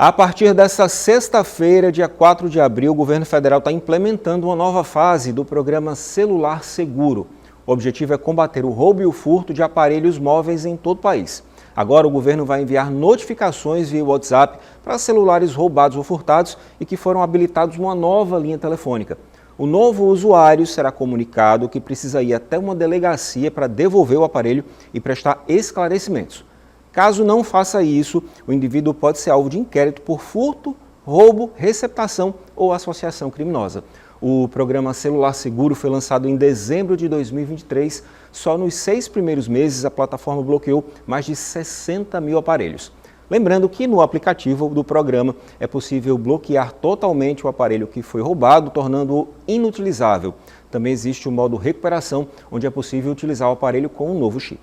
A partir desta sexta-feira, dia 4 de abril, o governo federal está implementando uma nova fase do programa Celular Seguro. O objetivo é combater o roubo e o furto de aparelhos móveis em todo o país. Agora o governo vai enviar notificações via WhatsApp para celulares roubados ou furtados e que foram habilitados uma nova linha telefônica. O novo usuário será comunicado que precisa ir até uma delegacia para devolver o aparelho e prestar esclarecimentos. Caso não faça isso, o indivíduo pode ser alvo de inquérito por furto, roubo, receptação ou associação criminosa. O programa Celular Seguro foi lançado em dezembro de 2023. Só nos 6 primeiros meses, a plataforma bloqueou mais de 60 mil aparelhos. Lembrando que no aplicativo do programa é possível bloquear totalmente o aparelho que foi roubado, tornando-o inutilizável. Também existe o modo recuperação, onde é possível utilizar o aparelho com um novo chip.